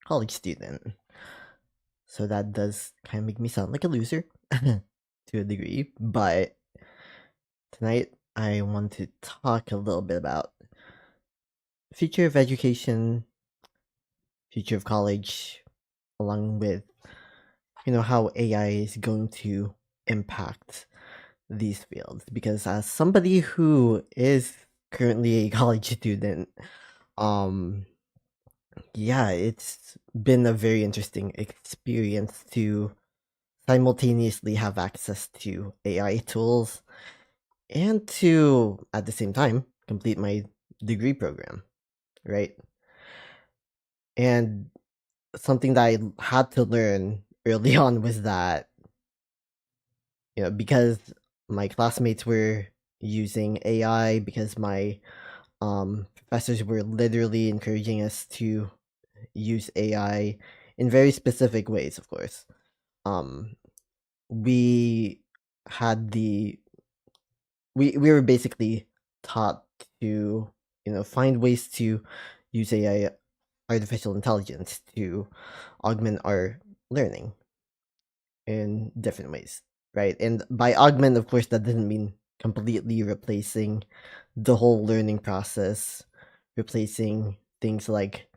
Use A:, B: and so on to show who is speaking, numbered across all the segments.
A: college student. So that does kind of make me sound like a loser to a degree. But tonight I want to talk a little bit about future of education, future of college, along with how AI is going to impact these fields. Because as somebody who is currently a college student, um yeah, it's been a very interesting experience to simultaneously have access to AI tools and to, at the same time, complete my degree program, right? And something that I had to learn early on was that, because my classmates were using AI, because my professors were literally encouraging us to use AI in very specific ways, of course. Um, we had the we were basically taught to find ways to use AI, artificial intelligence, to augment our learning in different ways, right? And by augment, of course, that doesn't mean completely replacing the whole learning process, replacing things like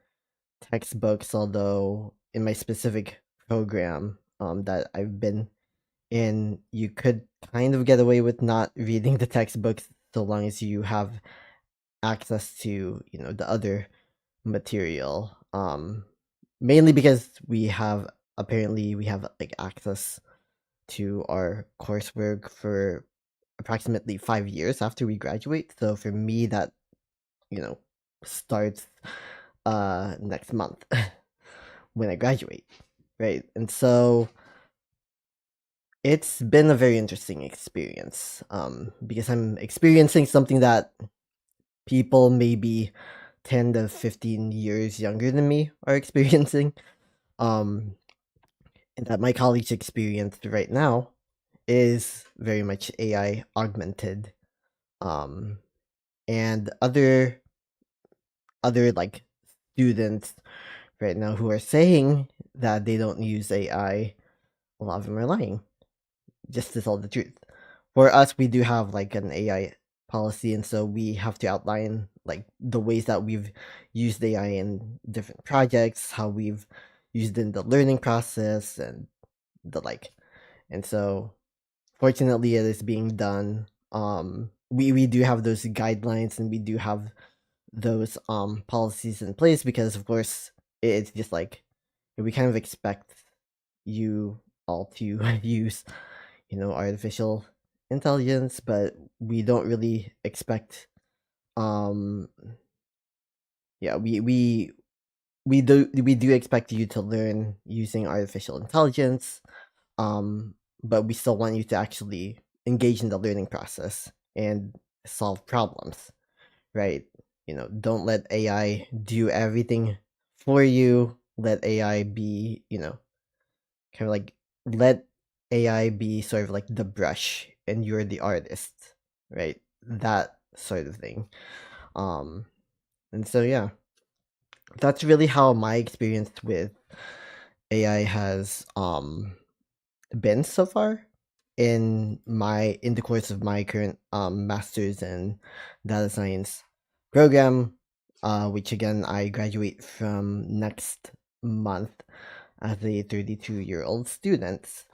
A: textbooks, although in my specific program that I've been in, you could kind of get away with not reading the textbooks so long as you have access to the other material. Mainly because we have like access to our coursework for approximately 5 years after we graduate. So for me, that you know starts next month when I graduate, right? And so it's been a very interesting experience, because I'm experiencing something that people maybe 10 to 15 years younger than me are experiencing, um, and that my college experience right now is very much AI augmented, um, and other like students right now who are saying that they don't use AI, a lot of them are lying, just to tell the truth. For us, we do have like an AI policy, and so we have to outline like the ways that we've used AI in different projects, how we've used it in the learning process, and the like. And so, fortunately, it is being done. We do have those guidelines, and we do have those policies in place because, of course, it's just like we kind of expect you all to use artificial intelligence, but we don't really expect um yeah, we do expect you to learn using artificial intelligence, but we still want you to actually engage in the learning process and solve problems, right? Don't let AI do everything for you. Let AI be, kind of like let AI be sort of like the brush and you're the artist, right? That sort of thing. Um and so yeah, that's really how my experience with AI has been so far in the course of my current masters in data science program, which again I graduate from next month as a 32-year-old student.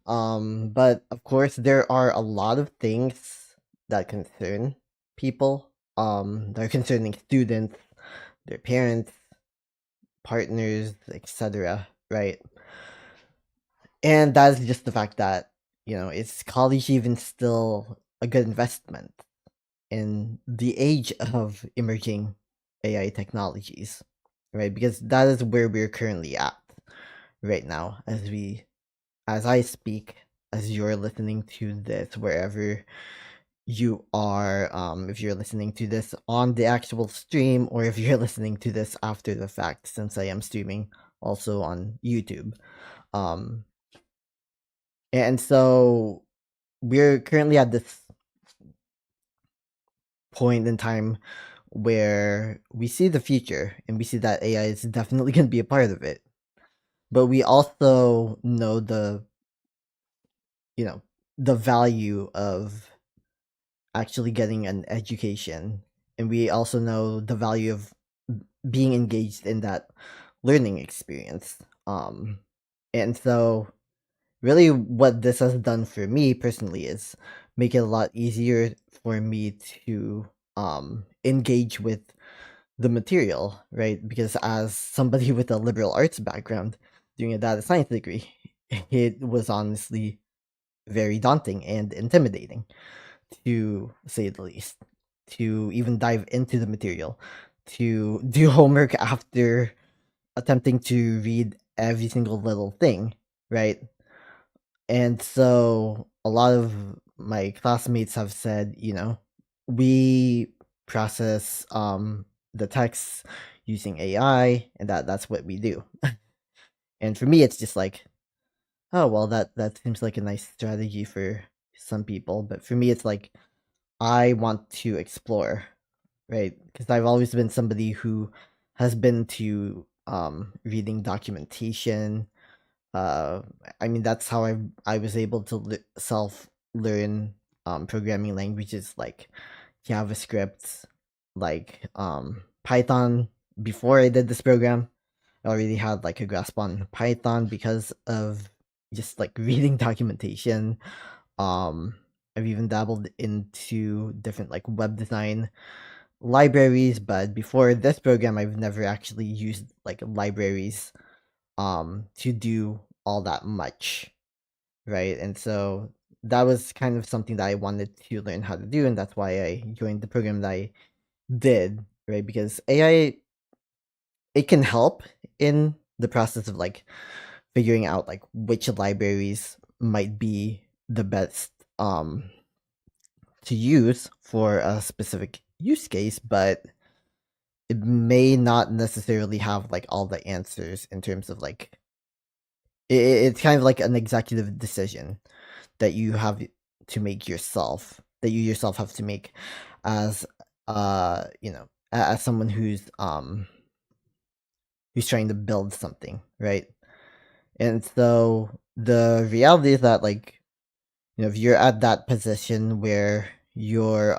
A: But of course, there are a lot of things that concern people, that are concerning students, their parents, partners, etc. Right? And that's just the fact that is college even still a good investment in the age of emerging AI technologies, right? Because that is where we're currently at right now, as I speak, as you're listening to this, wherever you are, if you're listening to this on the actual stream, or if you're listening to this after the fact, since I am streaming also on YouTube. Um, and so we're currently at this point in time where we see the future and we see that AI is definitely going to be a part of it, but we also know you know the value of actually getting an education, and we also know the value of being engaged in that learning experience. And so really what this has done for me personally is make it a lot easier for me to engage with the material, right? Because as somebody with a liberal arts background doing a data science degree, it was honestly very daunting and intimidating, to say the least, to even dive into the material, to do homework after attempting to read every single little thing, right? And so a lot of my classmates have said, we process the text using AI, and that's what we do. And for me it's just like, oh well, that seems like a nice strategy for some people, but for me it's like I want to explore, right? Because I've always been somebody who has been to reading documentation. uh I mean, that's how I was able to self learn programming languages like JavaScript, like Python. Before I did this program, I already had like a grasp on Python because of just like reading documentation. um I've even dabbled into different like web design libraries, but before this program I've never actually used like libraries to do all that much, right? And so that was kind of something that I wanted to learn how to do, and that's why I joined the program that I did, right? Because AI, it can help in the process of like figuring out like which libraries might be the best to use for a specific use case, but it may not necessarily have like all the answers in terms of like it's kind of like an executive decision that you have to make yourself, that you yourself have to make as as someone who's trying to build something, right? And so the reality is that like, if you're at that position where you're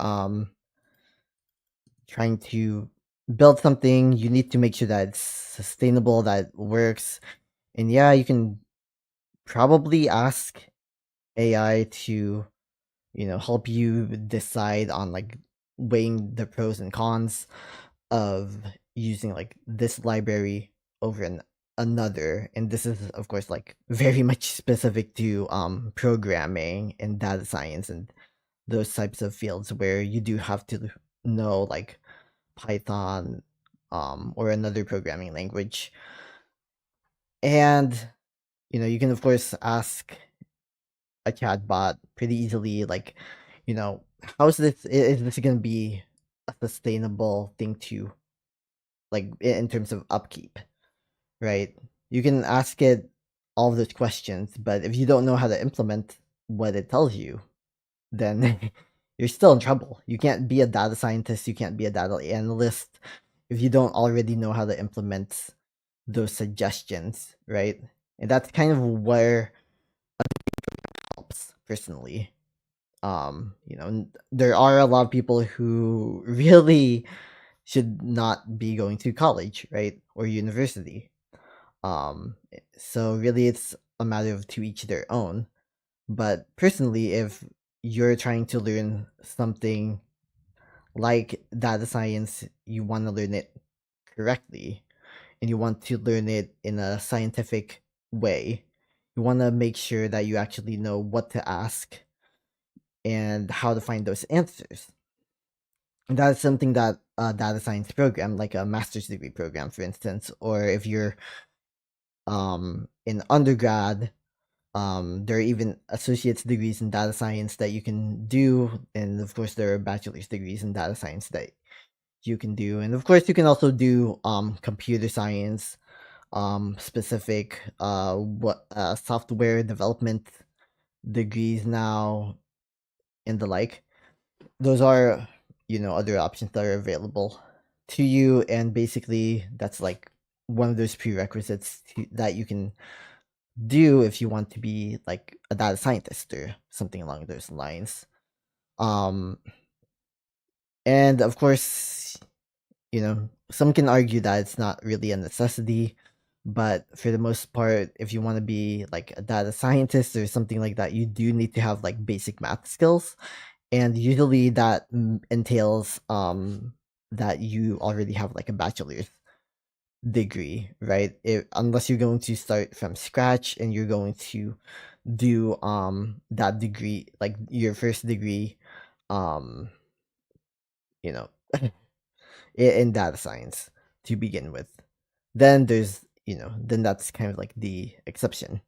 A: trying to build something, you need to make sure that it's sustainable, that it works. And yeah, you can probably ask AI to, help you decide on like weighing the pros and cons of using like this library over another. And this is of course like very much specific to programming and data science and those types of fields where you do have to know like Python or another programming language. And you can of course ask a chatbot pretty easily like, you know how's this, is this going to be a sustainable thing to like in terms of upkeep, right? You can ask it all of those questions, but if you don't know how to implement what it tells you, then you're still in trouble. You can't be a data scientist, you can't be a data analyst if you don't already know how to implement those suggestions, right? And that's kind of where it helps personally. There are a lot of people who really should not be going to college, right? Or university. So really it's a matter of to each their own. But personally, if you're trying to learn something like data science, you want to learn it correctly and you want to learn it in a scientific way. You want to make sure that you actually know what to ask and how to find those answers. And that's something that a data science program, like a master's degree program, for instance, or if you're in undergrad, there are even associate's degrees in data science that you can do, and of course there are bachelor's degrees in data science that you can do, and of course you can also do computer science, specific what software development degrees now, and the like. Those are other options that are available to you, and basically that's like one of those prerequisites that you can do if you want to be like a data scientist or something along those lines. Um, and of course, some can argue that it's not really a necessity, but for the most part, if you want to be like a data scientist or something like that, you do need to have like basic math skills, and usually that entails that you already have like a bachelor's degree, right? Unless you're going to start from scratch and you're going to do that degree, like your first degree, um you know in data science to begin with, then then that's kind of like the exception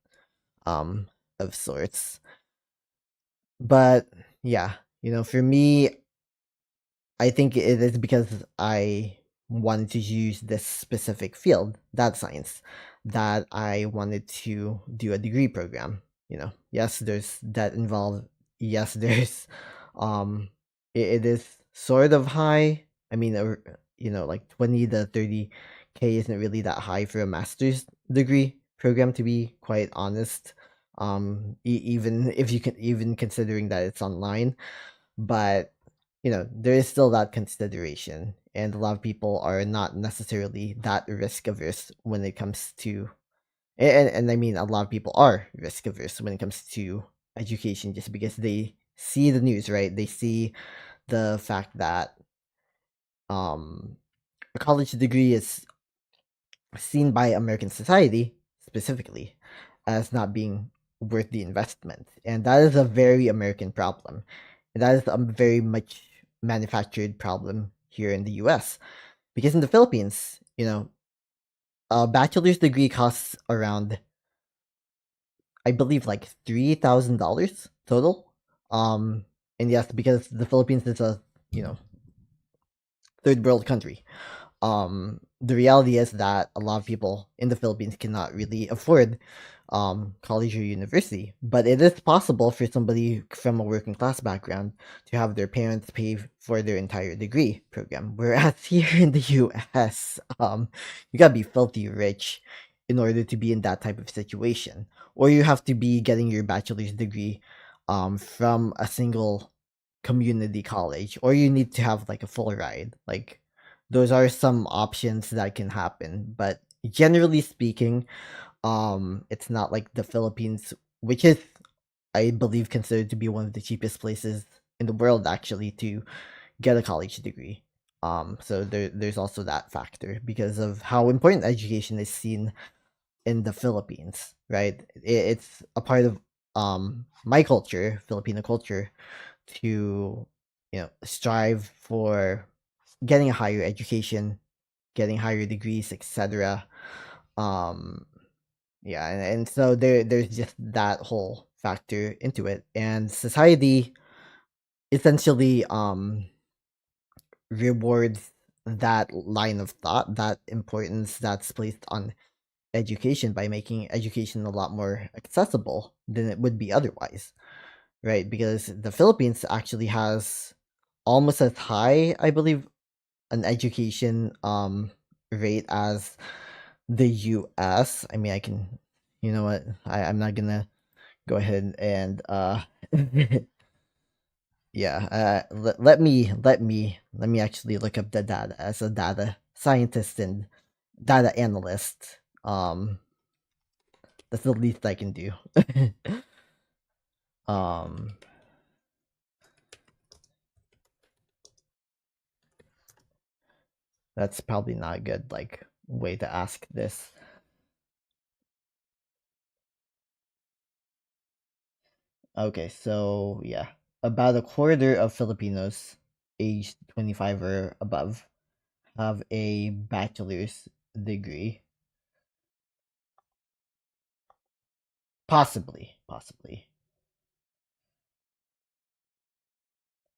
A: um of sorts. But yeah, for me, I think it is because I wanted to use this specific field, data science, that I wanted to do a degree program. Yes, there's that involved. Yes, there's it is sort of high. I mean, like 20 to 30K isn't really that high for a master's degree program, to be quite honest. Even if you can, even considering that it's online, but there is still that consideration, and a lot of people are not necessarily that risk averse when it comes to, and I mean a lot of people are risk averse when it comes to education, just because they see the news, right? They see the fact that um a college degree is seen by American society specifically as not being worth the investment. And that is a very American problem. And that is a very much manufactured problem here in the US. Because in the Philippines, a bachelor's degree costs around, I believe, like $3,000 total. Um, and yes, because the Philippines is a, you know, third world country. The reality is that a lot of people in the Philippines cannot really afford college or university, but it is possible for somebody from a working class background to have their parents pay for their entire degree program. Whereas here in the US, you gotta be filthy rich in order to be in that type of situation, or you have to be getting your bachelor's degree from a single community college, or you need to have like a full ride. Like, those are some options that can happen, but generally speaking, it's not like the Philippines, which is, I believe, considered to be one of the cheapest places in the world actually to get a college degree. So there's also that factor because of how important education is seen in the Philippines, right? It's a part of my culture, Filipino culture, to strive for getting a higher education, getting higher degrees, etc. Um, yeah, and so there's just that whole factor into it, and society essentially rewards that line of thought, that importance that's placed on education, by making education a lot more accessible than it would be otherwise, right? Because the Philippines actually has almost as high, I believe, an education rate as the US. I mean, I can, you know what? I'm not gonna go ahead and yeah. Let me actually look up the data as a data scientist and data analyst. That's the least I can do. um, that's probably not a good like way to ask this. Okay, so yeah, about a quarter of Filipinos aged 25 or above have a bachelor's degree. Possibly.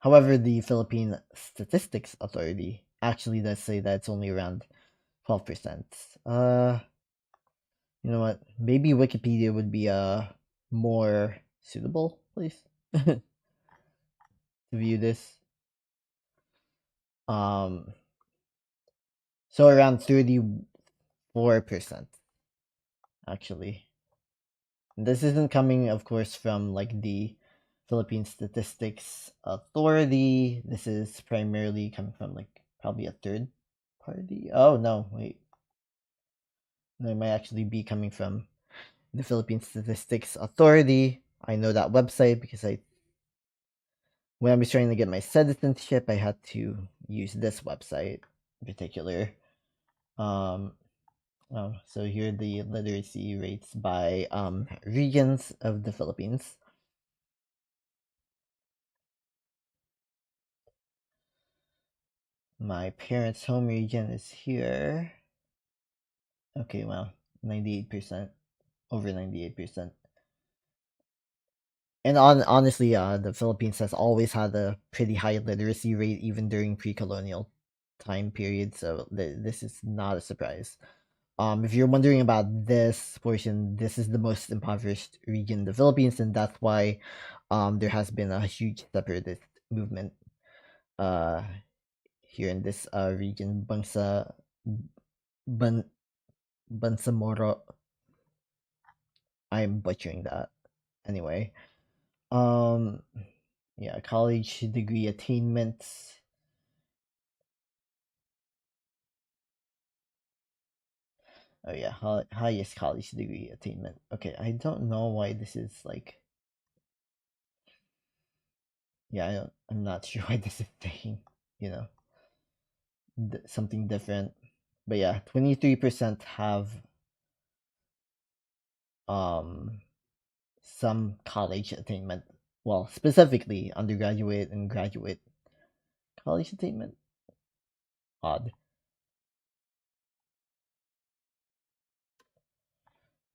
A: However, the Philippine Statistics Authority actually does say that it's only around 12%. You know what? Maybe Wikipedia would be a more suitable place to view this. Um, so around 34% 24%, actually. This isn't coming, of course, from like the Philippine Statistics Authority. This is primarily coming from like probably a third party. Oh no, wait. No, it might actually be coming from the Philippine Statistics Authority. I know that website because when I was trying to get my citizenship, I had to use this website in particular. So here are the literacy rates by regions of the Philippines. My parents' home region is here. Okay, well, 98%, over 98%. And honestly, the Philippines has always had a pretty high literacy rate, even during pre-colonial time period. So this is not a surprise. If you're wondering about this portion, this is the most impoverished region in the Philippines, and that's why there has been a huge separatist movement uh, here in this region, Ban, Bansamoro. I'm butchering that. Anyway, um, yeah, college degree attainments. Oh yeah, highest college degree attainment. Okay, I don't know why this is like. Yeah, I'm not sure why this is saying, you know, something different. But yeah, 23% have um some college attainment. Well, specifically undergraduate and graduate college attainment. Odd.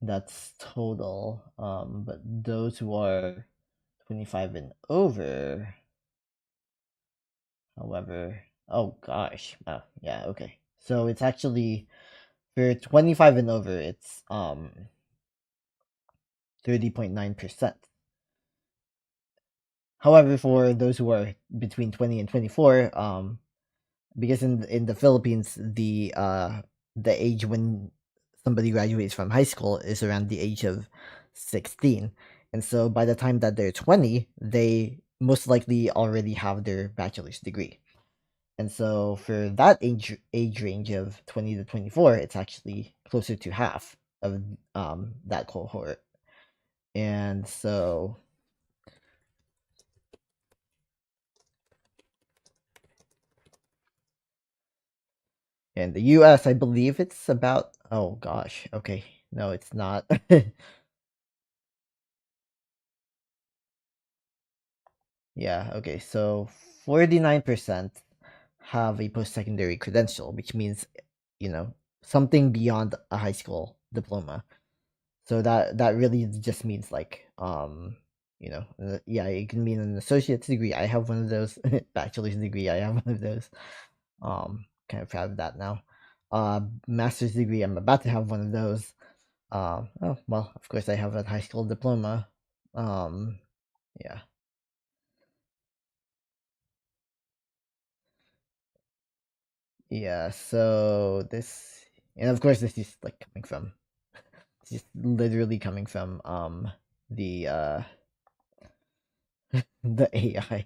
A: That's total. But those who are 25 and over, however, oh gosh, yeah, okay. So it's actually for 25 and over, it's 30.9%. However, for those who are between 20 and 24, because in the Philippines, the age when somebody graduates from high school is around the age of 16. And so by the time that they're 20, they most likely already have their bachelor's degree. And so for that age range of 20 to 24, it's actually closer to half of that cohort. And so in the US, I believe it's about, oh gosh, okay. No, it's not. Yeah, okay. So 49% have a post-secondary credential, which means, you know, something beyond a high school diploma. So that really just means like yeah, it can mean an associate's degree. I have one of those. Bachelor's degree, I have one of those. Kind of proud of that now. Master's degree, I'm about to have one of those. Oh well, of course I have a high school diploma. Yeah. Yeah, so this, and of course this is like coming from, it's just literally coming from the the AI.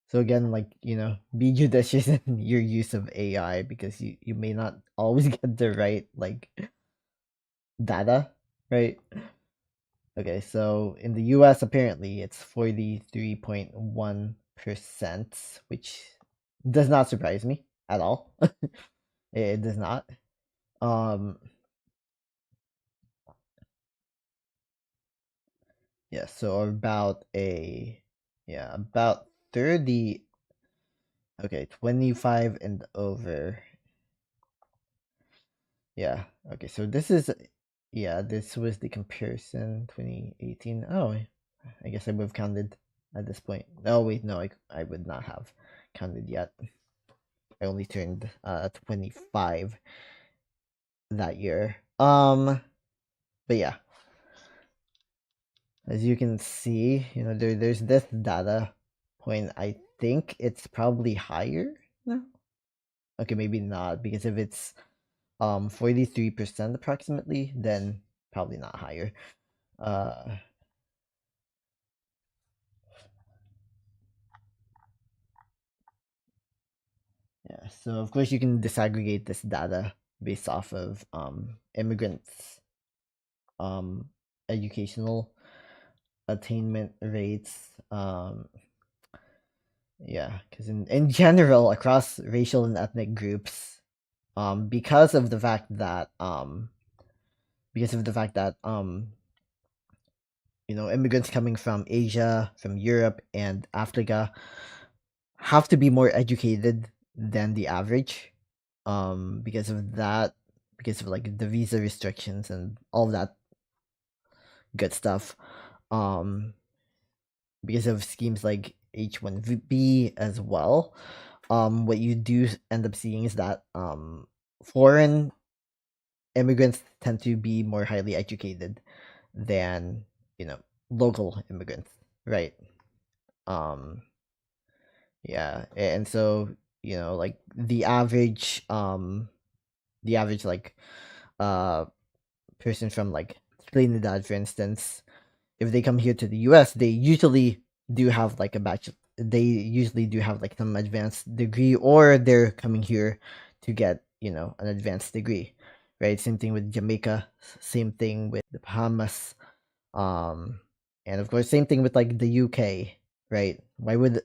A: So again, like, be judicious in your use of AI because you may not always get the right like data, right? Okay, so in the US apparently it's 43.1%, which does not surprise me at all. It does not. Um Yeah, so about 30, okay, 25 and over. Yeah, okay, so this was the comparison 2018. Oh, I guess I would have counted at this point. No, wait, no, I would not have counted yet. I only turned 25 that year. But yeah, as you can see, there's this data point. I think it's probably higher now. Okay, maybe not, because if it's 43% approximately, then probably not higher. Uh, yeah. So of course you can disaggregate this data based off of immigrants' um educational attainment rates. Yeah, because in general across racial and ethnic groups, because of the fact that immigrants coming from Asia, from Europe, and Africa have to be more educated than the average. Because of that, because of like the visa restrictions and all that good stuff. Um, because of schemes like H1B as well. What you do end up seeing is that foreign immigrants tend to be more highly educated than local immigrants, right? Um, yeah, and so like the average like uh person from like Trinidad, for instance, if they come here to the US, they usually do have like a bachelor. They usually do have like some advanced degree, or they're coming here to get an advanced degree, right? Same thing with Jamaica, same thing with the Bahamas, um, and of course, same thing with like the UK, right? Why would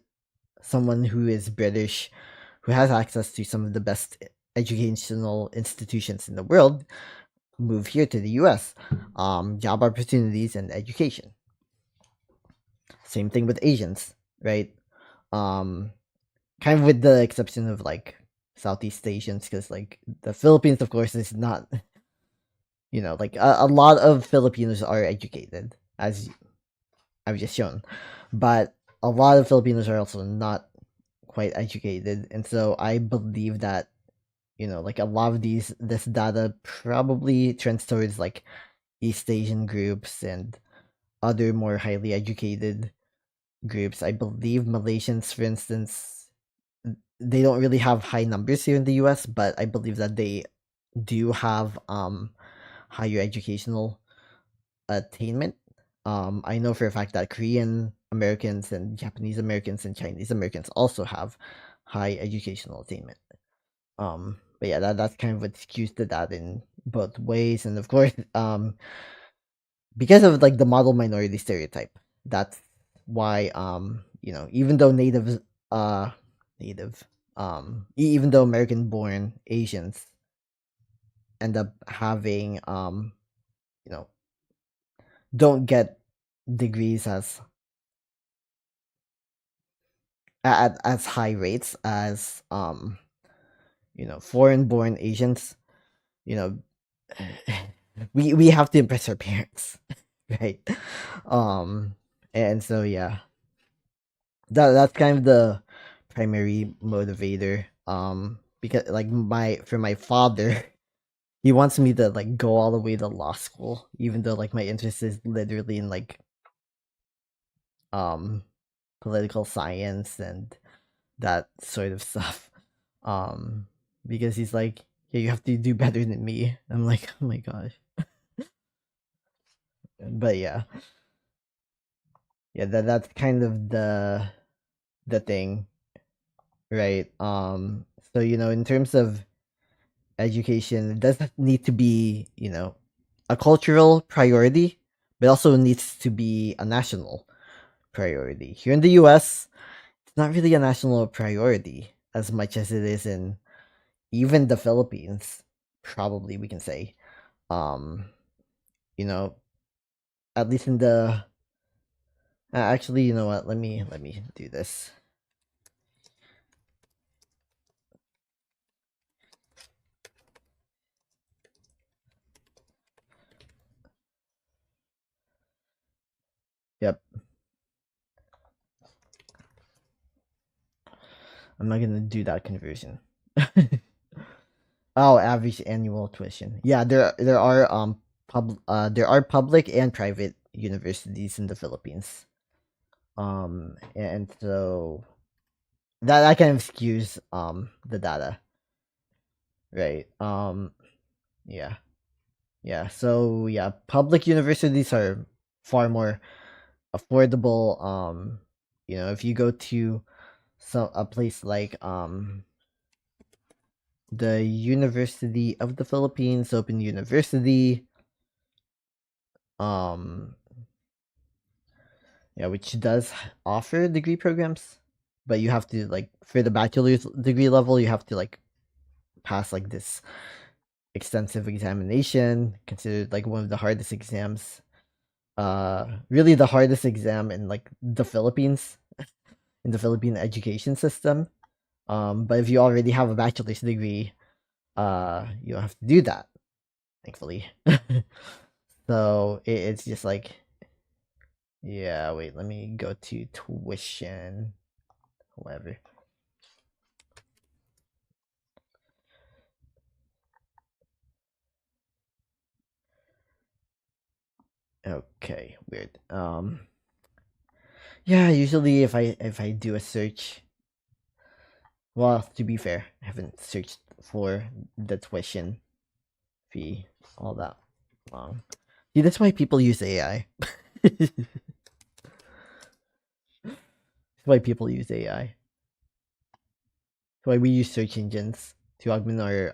A: someone who is British, who has access to some of the best educational institutions in the world, move here to the US? Job opportunities and education. Same thing with Asians, right? Um, kind of with the exception of like Southeast Asians, because like the Philippines, of course, is not, like a lot of Filipinos are educated, as I've just shown, but a lot of Filipinos are also not quite educated, and so I believe that like a lot of this data probably trends towards like East Asian groups and other more highly educated groups. I believe Malaysians, for instance, they don't really have high numbers here in the US, but I believe that they do have higher educational attainment. I know for a fact that Korean Americans and Japanese Americans and Chinese Americans also have high educational attainment. But yeah, that's kind of what skews to that in both ways, and of course, because of like the model minority stereotype, that's why even though native even though American born Asians end up having you know don't get degrees at as high rates as foreign born Asians, you know we have to impress our parents, right? um and so yeah, that's kind of the primary motivator. Because like my father, he wants me to like go all the way to law school, even though like my interest is literally in like um political science and that sort of stuff. Um, because he's like, yeah, you have to do better than me. I'm like, oh my gosh. But yeah, that's kind of the thing, right? So in terms of education, it doesn't need to be a cultural priority, but also needs to be a national priority. Here in the US, it's not really a national priority as much as it is in even the Philippines, probably we can say. Um, you know, at least in the actually, you know what? Let me do this. Yep, I'm not gonna do that conversion. Oh, average annual tuition. Yeah, there are public and private universities in the Philippines. And so that kind of skews the data, right? Yeah. Yeah. So yeah, public universities are far more affordable. If you go to a place like the University of the Philippines, Open University, um yeah, which does offer degree programs, but you have to like for the bachelor's degree level, you have to like pass like this extensive examination, considered like one of the hardest exams. Really the hardest exam in like the Philippines, in the Philippine education system. But if you already have a bachelor's degree, you don't have to do that, thankfully. So it's just like, yeah, wait, let me go to tuition, whatever. Okay, weird. Yeah, usually if I do a search, well, to be fair, I haven't searched for the tuition fee all that long. See, that's why people use AI. That's why people use AI. That's why we use search engines to augment our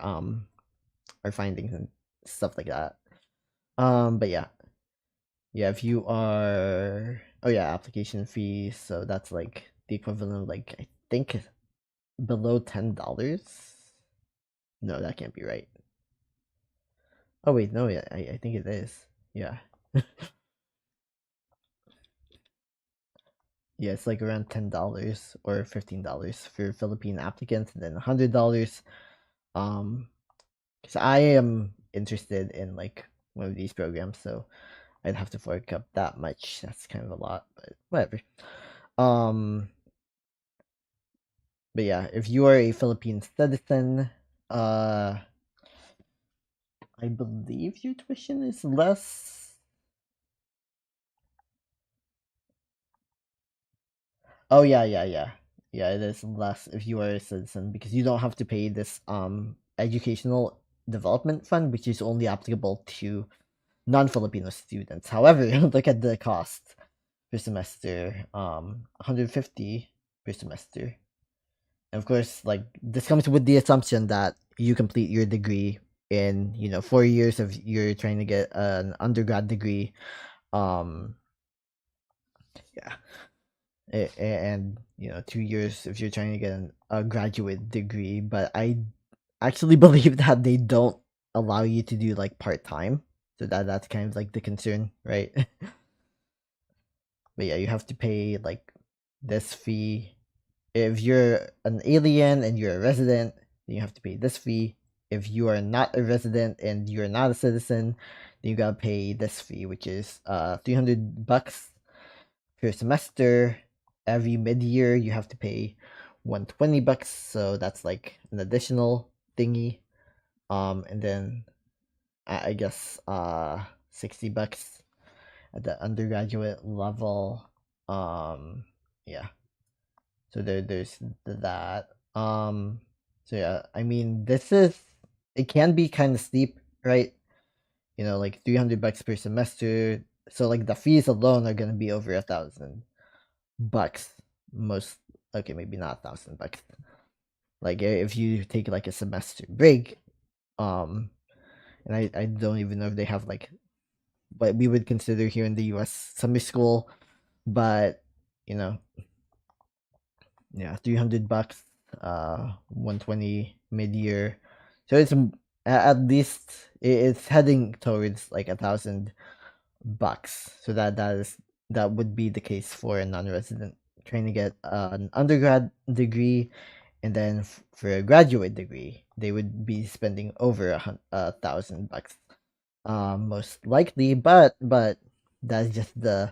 A: findings and stuff like that. But yeah, yeah. If you are, oh yeah, application fee. So that's like the equivalent of like I think below $10. No, that can't be right. Oh wait, no, yeah, I think it is. Yeah. Yeah, it's like around $10 or $15 for Philippine applicants, and then $100. Because I am interested in like one of these programs, so I'd have to fork up that much. That's kind of a lot, but whatever. Um, but yeah, if you are a Philippine citizen, uh, I believe your tuition is less. Oh yeah, yeah, yeah. Yeah, it is less if you are a citizen because you don't have to pay this educational development fund, which is only applicable to non-Filipino students. However, look at the cost per semester, 150 per semester. And of course, like this comes with the assumption that you complete your degree in 4 years of you're trying to get an undergrad degree. Yeah, and 2 years if you're trying to get a graduate degree. But I actually believe that they don't allow you to do like part-time, so that's kind of like the concern, right? But yeah, you have to pay like this fee if you're an alien and you're a resident. Then you have to pay this fee. If you are not a resident and you're not a citizen, then you gotta pay this fee, which is $300 per semester. Every mid-year you have to pay $120, so that's like an additional thingy. And then I guess $60 at the undergraduate level. Yeah. So there's that. So yeah, I mean it can be kind of steep, right? Like $300 per semester. So like the fees alone are gonna be over $1,000. Most okay, maybe not $1,000. Like if you take like a semester break, um, and I don't even know if they have like what we would consider here in the U.S. summer school, but you know, yeah, $300, 120 mid-year, so it's at least it's heading towards like $1,000. So that would be the case for a non-resident trying to get an undergrad degree, and then for a graduate degree, they would be spending over $1,000, most likely. But that's just the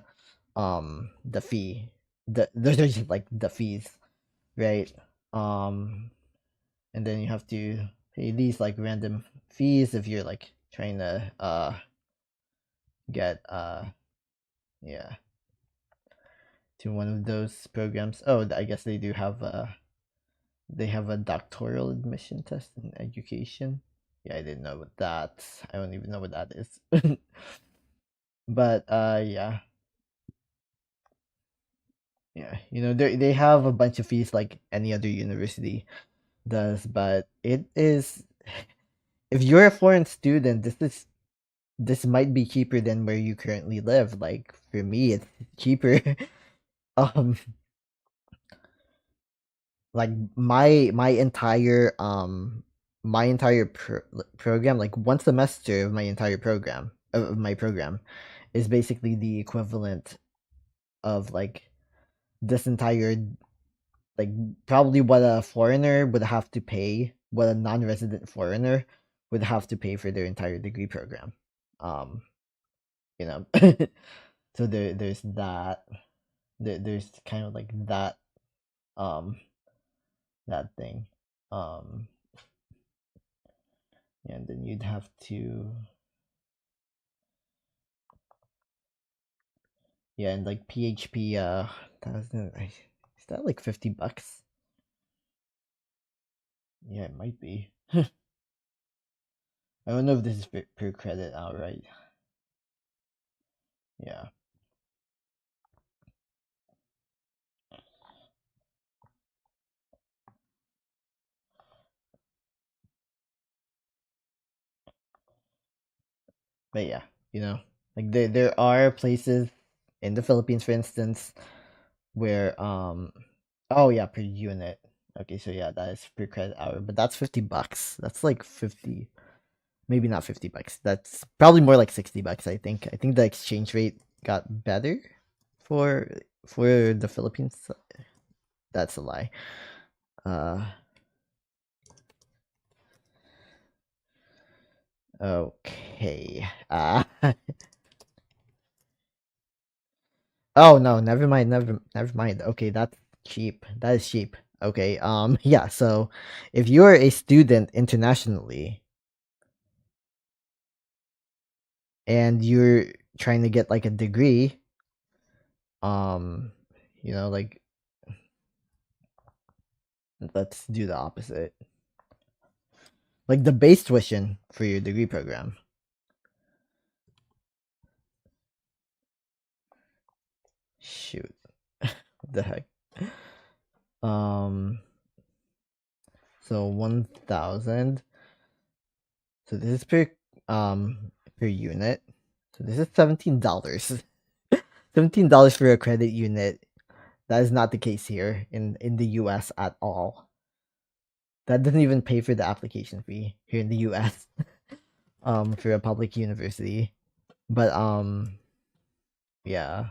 A: fee. Those are just like the fees, right? Um, and then you have to pay these like random fees if you're like trying to get yeah, to one of those programs. Oh, I guess they have a doctoral admission test in education. Yeah, I didn't know what that. I don't even know what that is. But yeah. Yeah, they have a bunch of fees like any other university does, but it is if you're a foreign student, this might be cheaper than where you currently live. Like for me, it's cheaper. um, like my entire program, like one semester of my entire program of my program, is basically the equivalent of like this entire like probably what a foreigner would have to pay, what a non-resident foreigner would have to pay for their entire degree program. Um, you know, so there's that. There's kind of like um that thing. Um, and then you'd have to yeah, and like PHP is that like $50? Yeah, it might be. I don't know if this is per credit outright. Yeah. But yeah, like there are places in the Philippines, for instance, where oh yeah, per unit. Okay, so yeah, that is per credit hour, but that's $50. That's like 50, maybe not $50. That's probably more like $60, I think. I think the exchange rate got better for the Philippines. That's a lie. Uh okay. Oh no, never mind, never mind. Okay, that's cheap. That is cheap. Okay, yeah, so if you're a student internationally and you're trying to get like a degree, um, like let's do the opposite. Like the base tuition for your degree program. Shoot. What the heck? Um, so 1,000. So this is per unit. So this is $17. $17 for a credit unit. That is not the case here in the US at all. That doesn't even pay for the application fee here in the US for a public university. But yeah.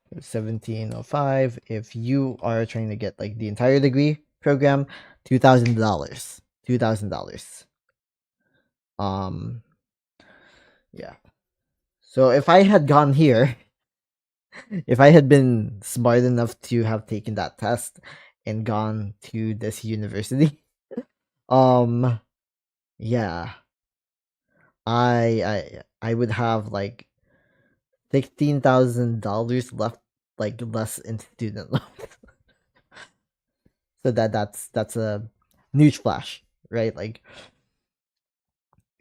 A: 1705 if you are trying to get like the entire degree program, $2,000. $2,000. Um yeah. So if I had gone here, if I had been smart enough to have taken that test and gone to this university, um yeah, I would have like $16,000 left, like less in student loans. So that's a news flash, right? Like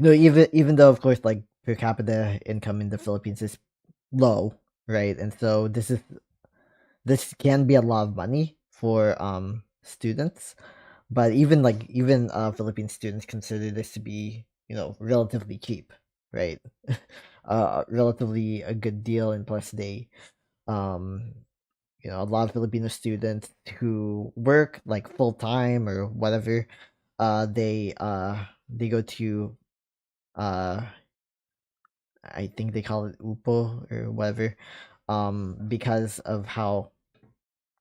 A: even though of course like per capita income in the Philippines is low, right? And so this can be a lot of money for students, but even Philippine students consider this to be relatively cheap, right? Relatively a good deal, and plus they um a lot of Filipino students who work like full time or whatever, they go to uh I think they call it upo or whatever, because of how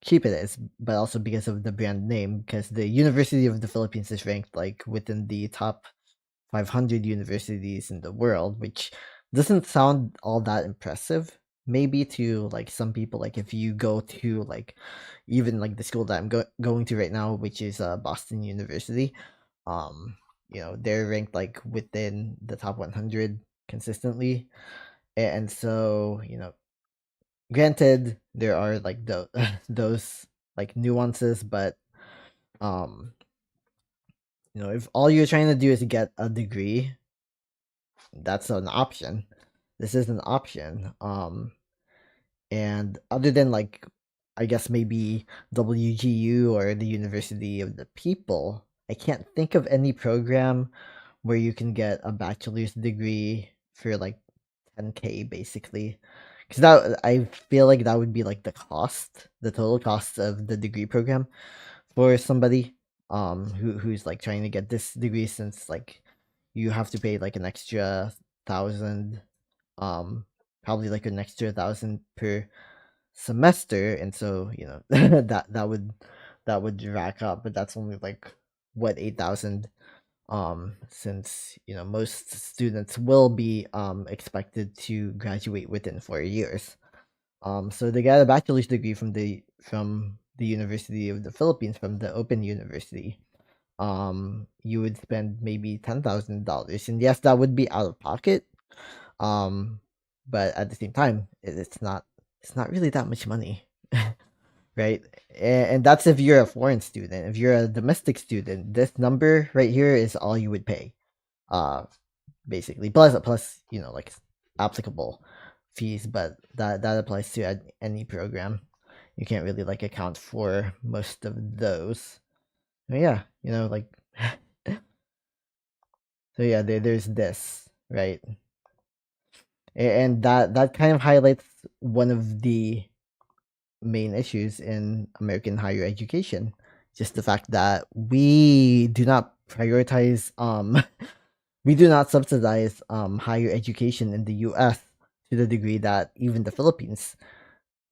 A: cheap it is, but also because of the brand name, because the University of the Philippines is ranked like within the top 500 universities in the world, which doesn't sound all that impressive. Maybe to like some people, like if you go to like even like the school that I'm going to right now, which is Boston University, um, they're ranked like within the top 100 consistently, and so granted there are like those like nuances, but Um, if all you're trying to do is get a degree, that's an option. This is an option. And other than like, I guess maybe WGU or the University of the People, I can't think of any program where you can get a bachelor's degree for like 10K basically. Because that I feel like that would be like the total cost of the degree program for somebody who's like trying to get this degree, since like you have to pay like an extra thousand, um probably like an extra thousand per semester, and so that would rack up, but that's only like what 8,000, since most students will be expected to graduate within 4 years. So to get a bachelor's degree from the University of the Philippines, from the Open University, you would spend maybe $10,000, and yes, that would be out of pocket. Um, but at the same time, it's not really that much money, right? And that's if you're a foreign student. If you're a domestic student, this number right here is all you would pay. Uh, Basically, plus like applicable fees, but that applies to any program. You can't really like account for most of those. But yeah, like so yeah, there's this, right? And that kind of highlights one of the main issues in American higher education, just the fact that we do not prioritize we do not subsidize higher education in the US to the degree that even the Philippines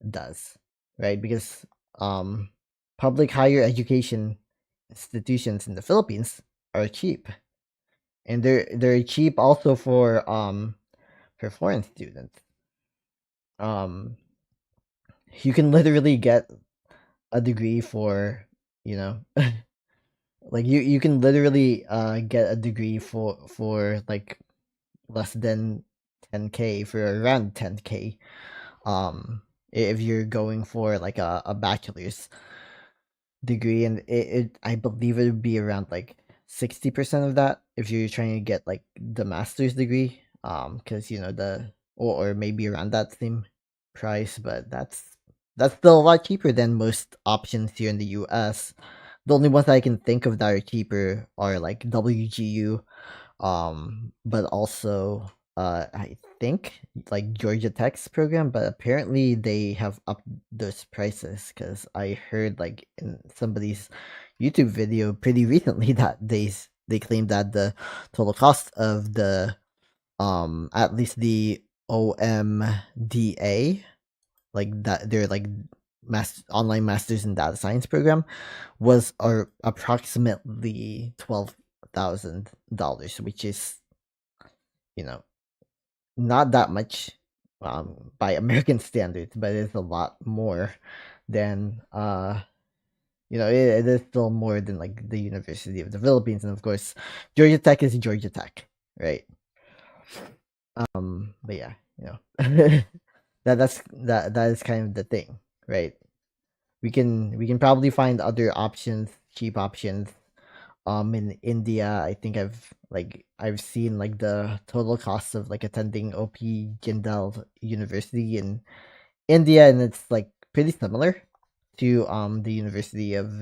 A: does, right? Because um public higher education institutions in the Philippines are cheap, and they're cheap also for foreign students. Um you can literally get a degree for, you know like you can literally get a degree for like less than 10K, for around 10K, if you're going for like a bachelor's degree, and I believe it would be around like 60% of that if you're trying to get like the master's degree, because the or maybe around that same price, but that's still a lot cheaper than most options here in the US. The only ones I can think of that are cheaper are like WGU, but also I think like Georgia Tech's program, but apparently they have upped those prices, because I heard like in somebody's YouTube video pretty recently that they claimed that the total cost of the at least the OMDA, like that they're like online masters in data science program, was approximately $12,000, which is, you know not that much by American standards, but it's a lot more than it is still more than like the University of the Philippines, and of course Georgia Tech is Georgia Tech, right? But yeah, that is kind of the thing, right? We can probably find other options, cheap options. In India, I think I've seen like the total cost of like attending OP Jindal University in India, and it's like pretty similar to the University of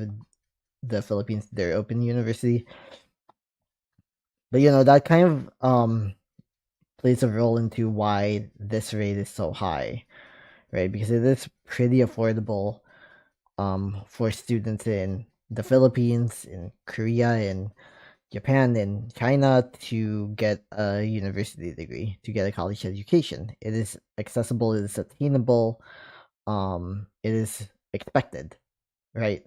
A: the Philippines, their open university. But that kind of plays a role into why this rate is so high, right? Because it is pretty affordable for students in the Philippines, in Korea, in Japan, and China to get a university degree, to get a college education. It is accessible, it is attainable, it is expected, right?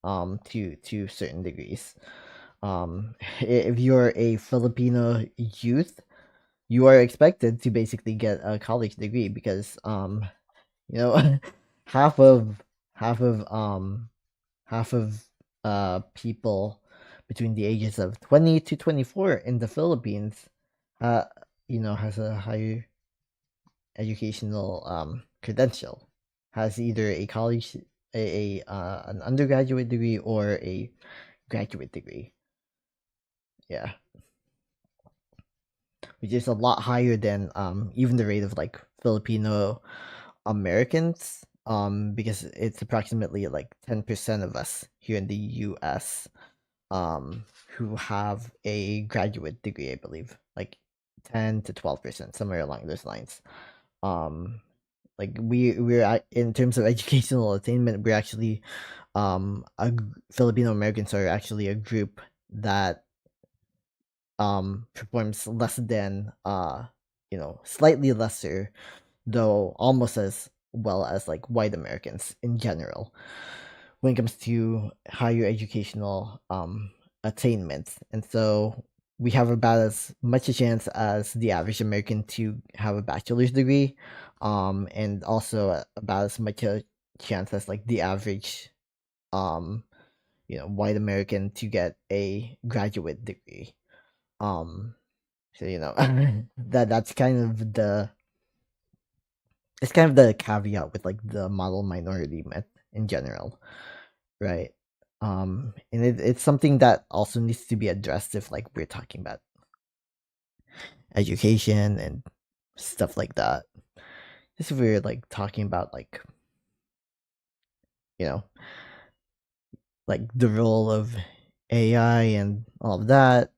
A: To certain degrees. If you're a Filipino youth, you are expected to basically get a college degree, because you know half of half of half of people between the ages of 20 to 24 in the Philippines uh has a higher educational credential, has either a college an undergraduate degree or a graduate degree. Yeah, which is a lot higher than even the rate of like Filipino Americans, because it's approximately like 10% of us here in the US who have a graduate degree, I believe, like 10 to 12%, somewhere along those lines. Um, like in terms of educational attainment, we're actually Filipino Americans are actually a group that performs less than slightly lesser, though almost as well as like white Americans in general when it comes to higher educational attainments. And so we have about as much a chance as the average American to have a bachelor's degree, and also about as much a chance as like the average um white American to get a graduate degree. Um so that's kind of the it's kind of the caveat with like the model minority myth in general, right? And it's something that also needs to be addressed if like we're talking about education and stuff like that. Just if we're like talking about you know like the role of AI and all of that.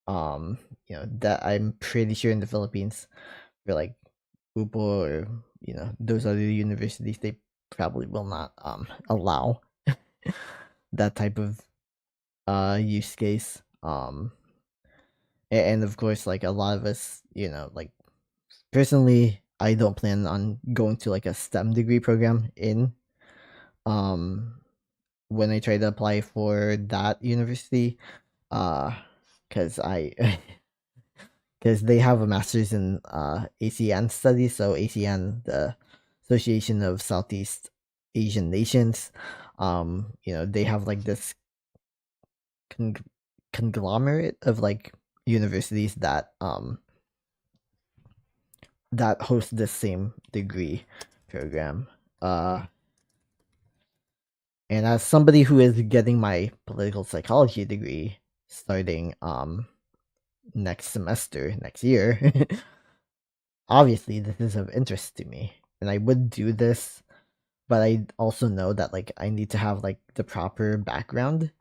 A: That I'm pretty sure in the Philippines, for like UPO or those other universities, they probably will not allow that type of use case. And of course, like a lot of us, like personally, I don't plan on going to like a STEM degree program in um when I try to apply for that university, because I because they have a master's in ACN studies. So ACN, the Association of Southeast Asian Nations, they have like this con- conglomerate of like universities that host the same degree program. Uh, and as somebody who is getting my political psychology degree starting next semester, next year, obviously this is of interest to me. And I would do this, but I also know that like I need to have like the proper background.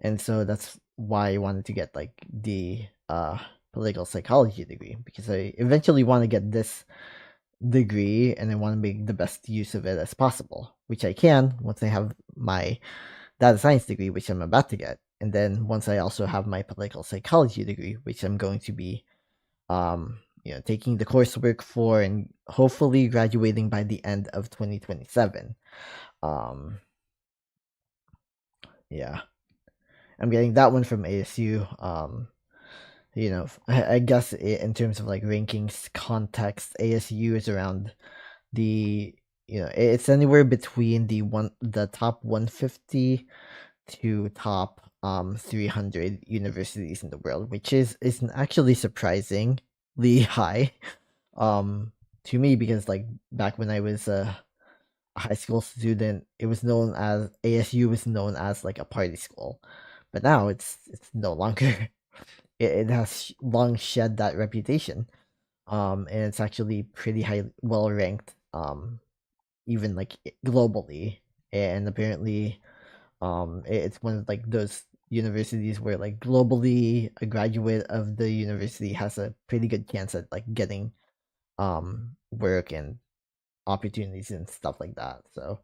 A: And so that's why I wanted to get like the political psychology degree, because I eventually want to get this degree and I want to make the best use of it as possible, which I can once I have my data science degree, which I'm about to get. And then once I also have my political psychology degree, which I'm going to be taking the coursework for and hopefully graduating by the end of 2027. Um yeah. I'm getting that one from ASU. I guess in terms of like rankings context, ASU is around the it's anywhere between the top 150 to top 300 universities in the world, which is actually surprisingly high to me, because like back when I was a high school student, it was known as ASU was known as like a party school, but now it's no longer. It has long shed that reputation, and it's actually pretty high, well ranked, even like globally, and apparently, it's one of like those universities where like globally a graduate of the university has a pretty good chance at like getting work and opportunities and stuff like that. So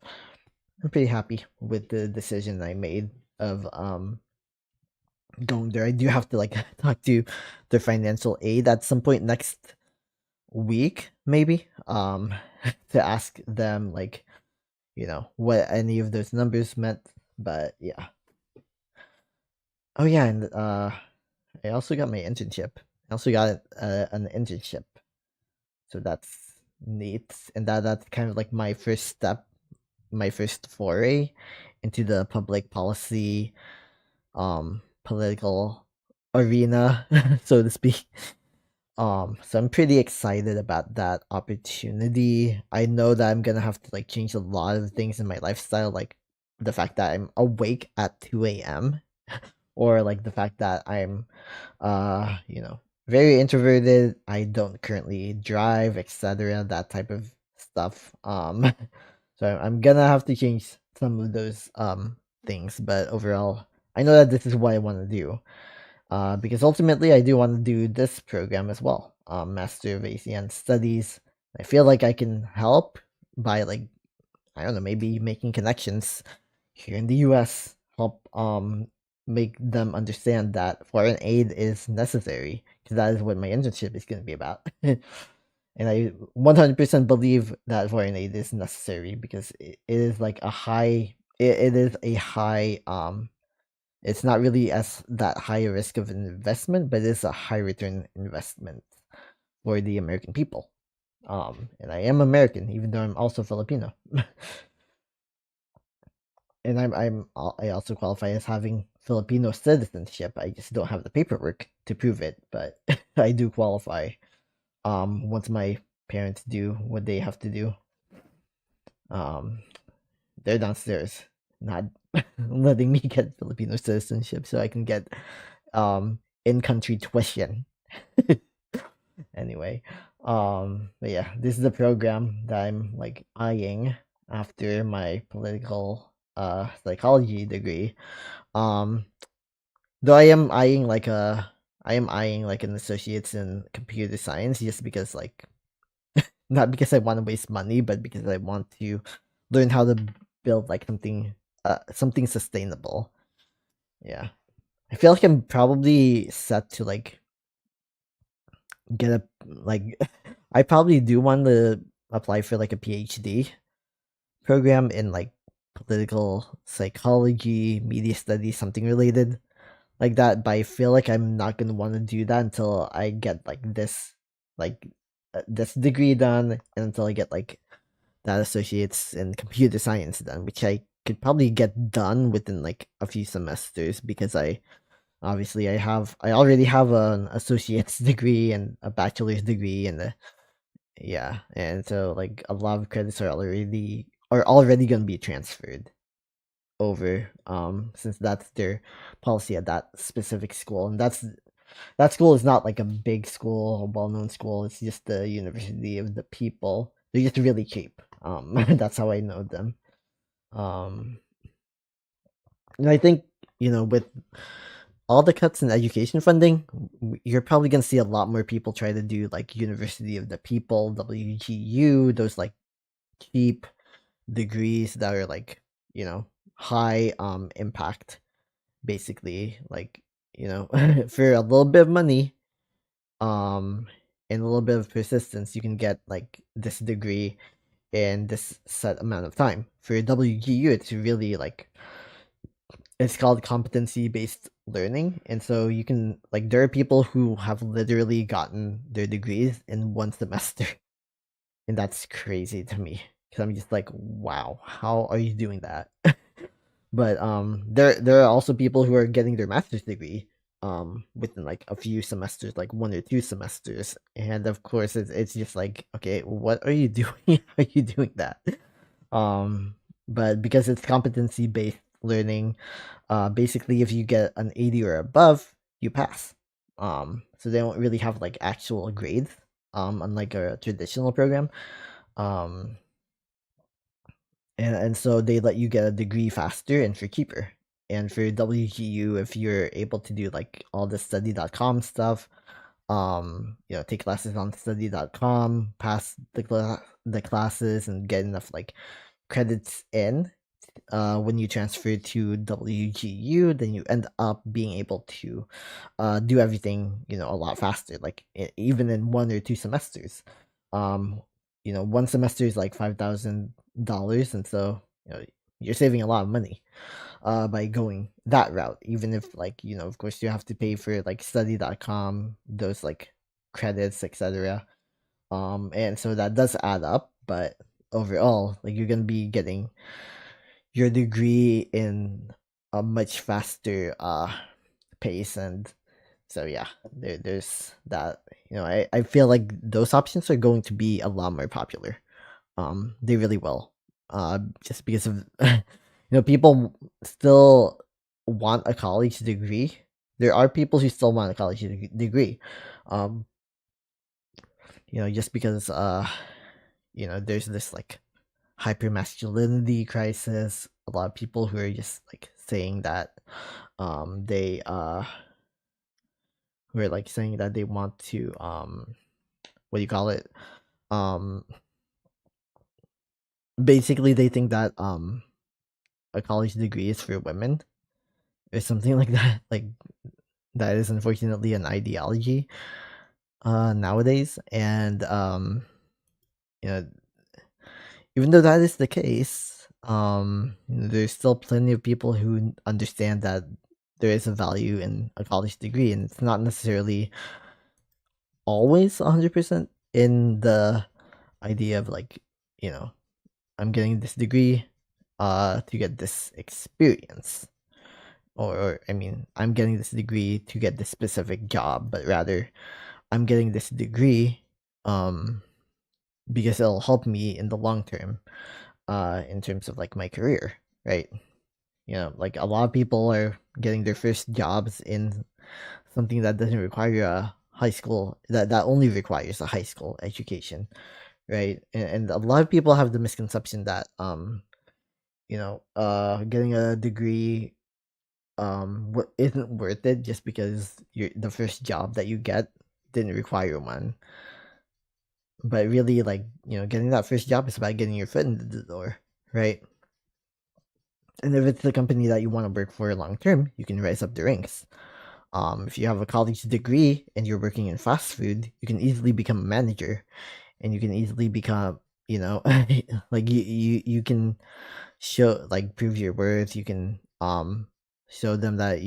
A: I'm pretty happy with the decision I made of going there. I do have to like talk to the financial aid at some point next week, maybe, to ask them like, what any of those numbers meant. But yeah. Oh yeah, and I also got my internship. I also got an internship, so that's neat. And that's kind of like my first step, my first foray into the public policy, political arena, so to speak. So I'm pretty excited about that opportunity. I know that I'm gonna have to like change a lot of things in my lifestyle, like the fact that I'm awake at 2 a.m. or like the fact that I'm very introverted. I don't currently drive, etc. That type of stuff. So I'm gonna have to change some of those things, but overall, I know that this is what I want to do. Because ultimately, I do want to do this program as well, Master of ASEAN Studies. I feel like I can help by like I don't know, maybe making connections here in the U.S. help make them understand that foreign aid is necessary because that is what my internship is going to be about. And I 100% believe that foreign aid is necessary because it is like a high. It is a high. It's not really as that high a risk of an investment, but it is a high return investment for the American people. And I am American, even though I'm also Filipino. And I also qualify as having Filipino citizenship. I just don't have the paperwork to prove it, but I do qualify. Once my parents do what they have to do, um, they're downstairs, not letting me get Filipino citizenship so I can get in-country tuition. Anyway, but yeah, this is the program that I'm like eyeing after my political psychology degree. Um, though I am eyeing like an associate's in computer science just because like not because I want to waste money, but because I want to learn how to build like something sustainable. Yeah. I feel like I'm probably set to like get a like I probably do want to apply for like a PhD program in like political psychology, media studies, something related like that. But I feel like I'm not gonna want to do that until I get like like this degree done, and until I get like that associates in computer science done, which I could probably get done within like a few semesters because I already have an associate's degree and a bachelor's degree and yeah, and so like a lot of credits are already gonna be transferred over since that's their policy at that specific school, and that school is not like a big school, a well-known school. It's just the University of the People. They're just really cheap. That's how I know them. Um, and I think with all the cuts in education funding, you're probably gonna see a lot more people try to do like University of the People, WGU, those like cheap degrees that are like high impact, basically like for a little bit of money and a little bit of persistence, you can get like this degree in this set amount of time. For WGU, it's really like it's called competency based learning, and so you can like there are people who have literally gotten their degrees in one semester, and that's crazy to me because I'm just like, wow, how are you doing that? But there are also people who are getting their master's degree within like a few semesters, like 1 or 2 semesters, and of course it's just like, okay, what are you doing? How are you doing that? um but because it's competency based learning, basically if you get an 80 or above, you pass. So they don't really have like actual grades, unlike a traditional program. um and so they let you get a degree faster and for cheaper. And for WGU, if you're able to do like all the study.com stuff, take classes on study.com, pass the classes and get enough like credits in, when you transfer to WGU, then you end up being able to do everything a lot faster, like even in 1 or 2 semesters. One semester is like $5,000, and so you're saving a lot of money by going that route, even if like of course you have to pay for like study.com, those like credits, etc. And so that does add up, but overall like you're gonna be getting your degree in a much faster pace. And so yeah, there's that. I feel like those options are going to be a lot more popular. They really will, just because of People still want a college degree. There are people who still want a college degree. Um, just because there's this like hyper masculinity crisis. A lot of people who are just like saying that they who are like saying that they want to what do you call it? Um Basically they think that a college degree is for women or something like that. Like that is unfortunately an ideology nowadays. And you know even though that is the case, there's still plenty of people who understand that there is a value in a college degree, and it's not necessarily always 100% in the idea of like, you know, I'm getting this degree to get this experience. Or I mean, I'm getting this degree to get this specific job, but rather I'm getting this degree um because it'll help me in the long term in terms of like my career, right? Like a lot of people are getting their first jobs in something that doesn't require a high school, that only requires a high school education, right? And a lot of people have the misconception that getting a degree isn't worth it just because the first job that you get didn't require one. But really, like, getting that first job is about getting your foot in the door, right? And if it's the company that you want to work for long term, you can rise up the ranks. If you have a college degree and you're working in fast food, you can easily become a manager, and you can easily become, like you can show, like, prove your worth. You can show them that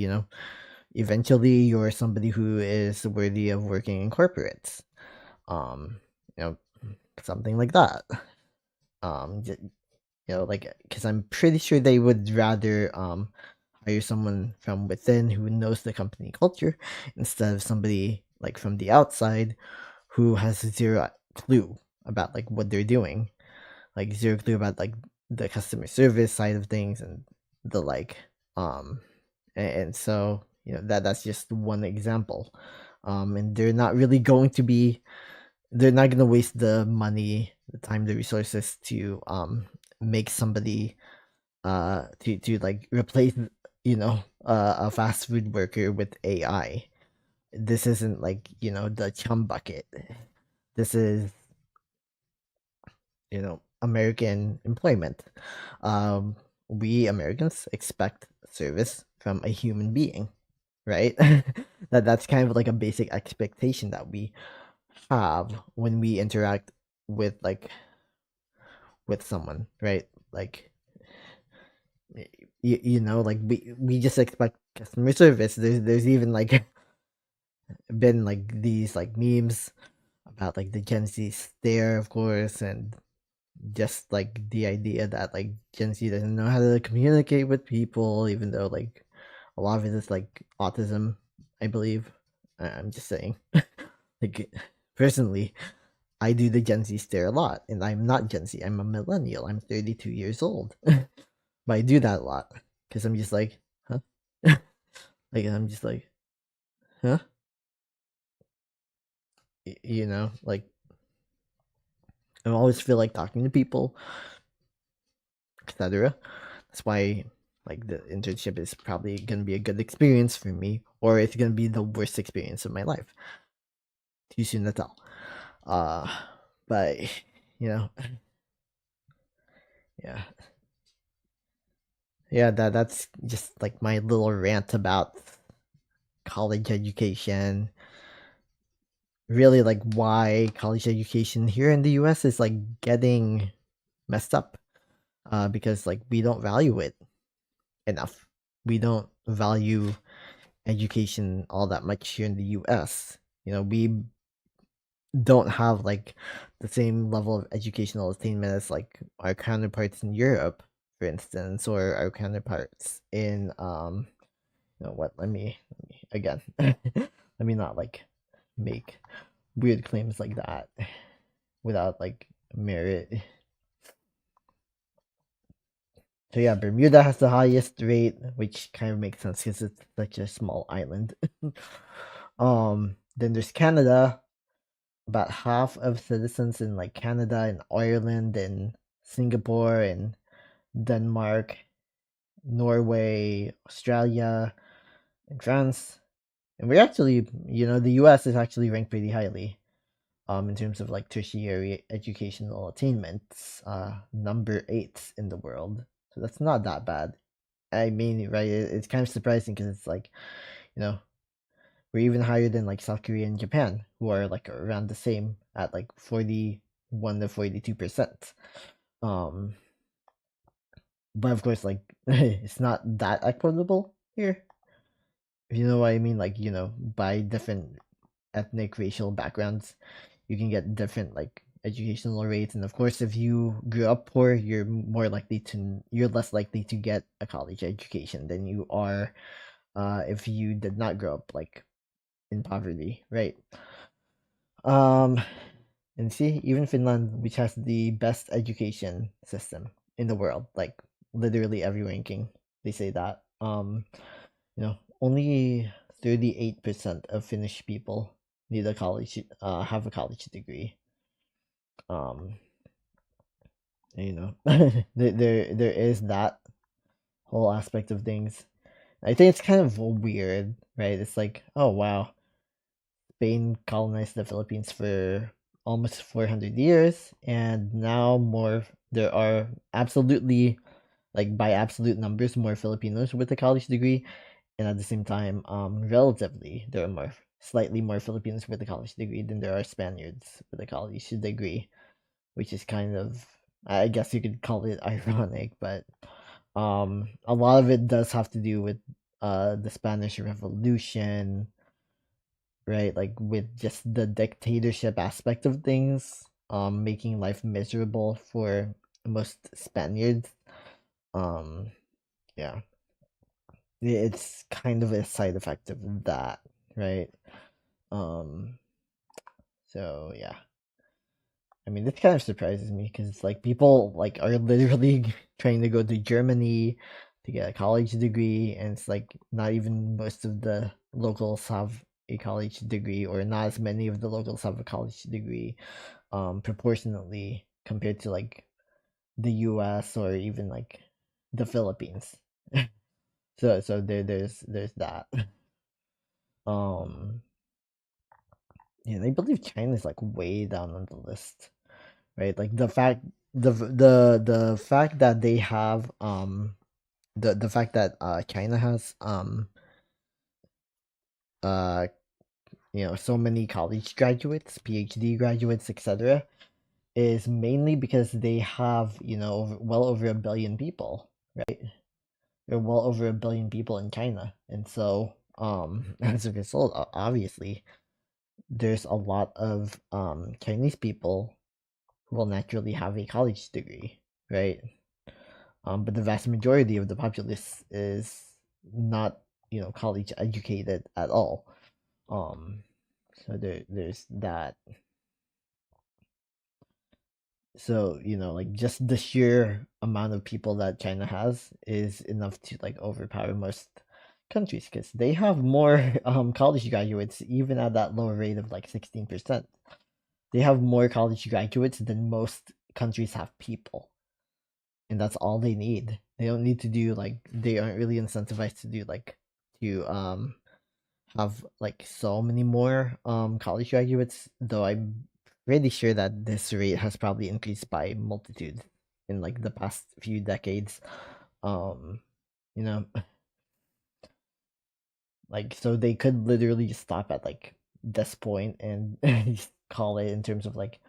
A: eventually you're somebody who is worthy of working in corporates. Um, you know, Something like that. Like, because I'm pretty sure they would rather hire someone from within who knows the company culture instead of somebody like from the outside who has zero clue about like what they're doing, like zero clue about like the customer service side of things and the like. um and so that's just one example. And they're not going to waste the money, the time, the resources to make somebody to like replace a fast food worker with AI. This isn't like the chum bucket. This is American employment. um we Americans expect service from a human being, right? That's kind of like a basic expectation that we have when we interact with like with someone, right? Like like we just expect customer service. There's even like been like these like memes about like the Gen Z stare, of course, and just like the idea that like Gen Z doesn't know how to communicate with people, even though like a lot of it is like autism, I believe. I'm just saying. Like, personally, I do the Gen Z stare a lot, and I'm not Gen Z. I'm a millennial. I'm 32 years old, but I do that a lot because I'm just like, huh? Like I'm just like, huh? Like I always feel like talking to people, etc. That's why like the internship is probably gonna be a good experience for me, or it's gonna be the worst experience of my life. Too soon to tell. Uh, but you know, yeah, yeah. That's just like my little rant about college education. Really, like why college education here in the U.S. is like getting messed up. Because like we don't value it enough. We don't value education all that much here in the US. We don't have like the same level of educational attainment as like our counterparts in Europe, for instance, or our counterparts in what let me again let me not like make weird claims like that without like merit. So yeah, Bermuda has the highest rate, which kind of makes sense because it's such a small island. Then there's Canada. About half of citizens in like Canada and Ireland and Singapore and Denmark, Norway, Australia, and France. And we're actually, the US is actually ranked pretty highly in terms of like tertiary educational attainments, number 8 in the world. So that's not that bad. I mean, right? It's kind of surprising because it's like, you know, we're even higher than like South Korea and Japan, who are like around the same at like 41 to 42%. Um, but of course, like it's not that equitable here. If you know what I mean, like by different ethnic, racial backgrounds, you can get different like educational rates, and of course, if you grew up poor, you're less likely to get a college education than you are if you did not grow up like in poverty, right? Um, and see, even Finland, which has the best education system in the world, like literally every ranking, they say that. Only 38% of Finnish people need a college, have a college degree. Um, there is that whole aspect of things. I think it's kind of weird, right? It's like, oh wow, Spain colonized the Philippines for almost 400 years, and now there are absolutely, like by absolute numbers, more Filipinos with a college degree, and at the same time, relatively, there are slightly more Filipinos with a college degree than there are Spaniards with a college degree, which is kind of, I guess you could call it ironic, but a lot of it does have to do with the Spanish Revolution, right? Like with just the dictatorship aspect of things, making life miserable for most Spaniards. Um, yeah, it's kind of a side effect of that, right? Um, so yeah, I mean, this kind of surprises me because like people like are literally trying to go to Germany to get a college degree, and it's like not even most of the locals have a college degree, or not as many of the locals have a college degree, proportionately compared to like the US or even like the Philippines. So there's that. Um yeah, I believe China's like way down on the list, right? Like the fact that they have the fact that China has uh so many college graduates, PhD graduates, etc., is mainly because they have well over a billion people, right? There are well over a billion people in China, and so as a result, obviously, there's a lot of Chinese people who will naturally have a college degree, right? But the vast majority of the populace is not college educated at all. Um, so there's that. So like just the sheer amount of people that China has is enough to like overpower most countries because they have more college graduates even at that lower rate of like 16%. They have more college graduates than most countries have people, and that's all they need. They don't need to do like, they aren't really incentivized to do like to have like so many more college graduates, though I'm pretty sure that this rate has probably increased by multitude in like the past few decades. Um, you know, like so they could literally just stop at like this point and just call it in terms of like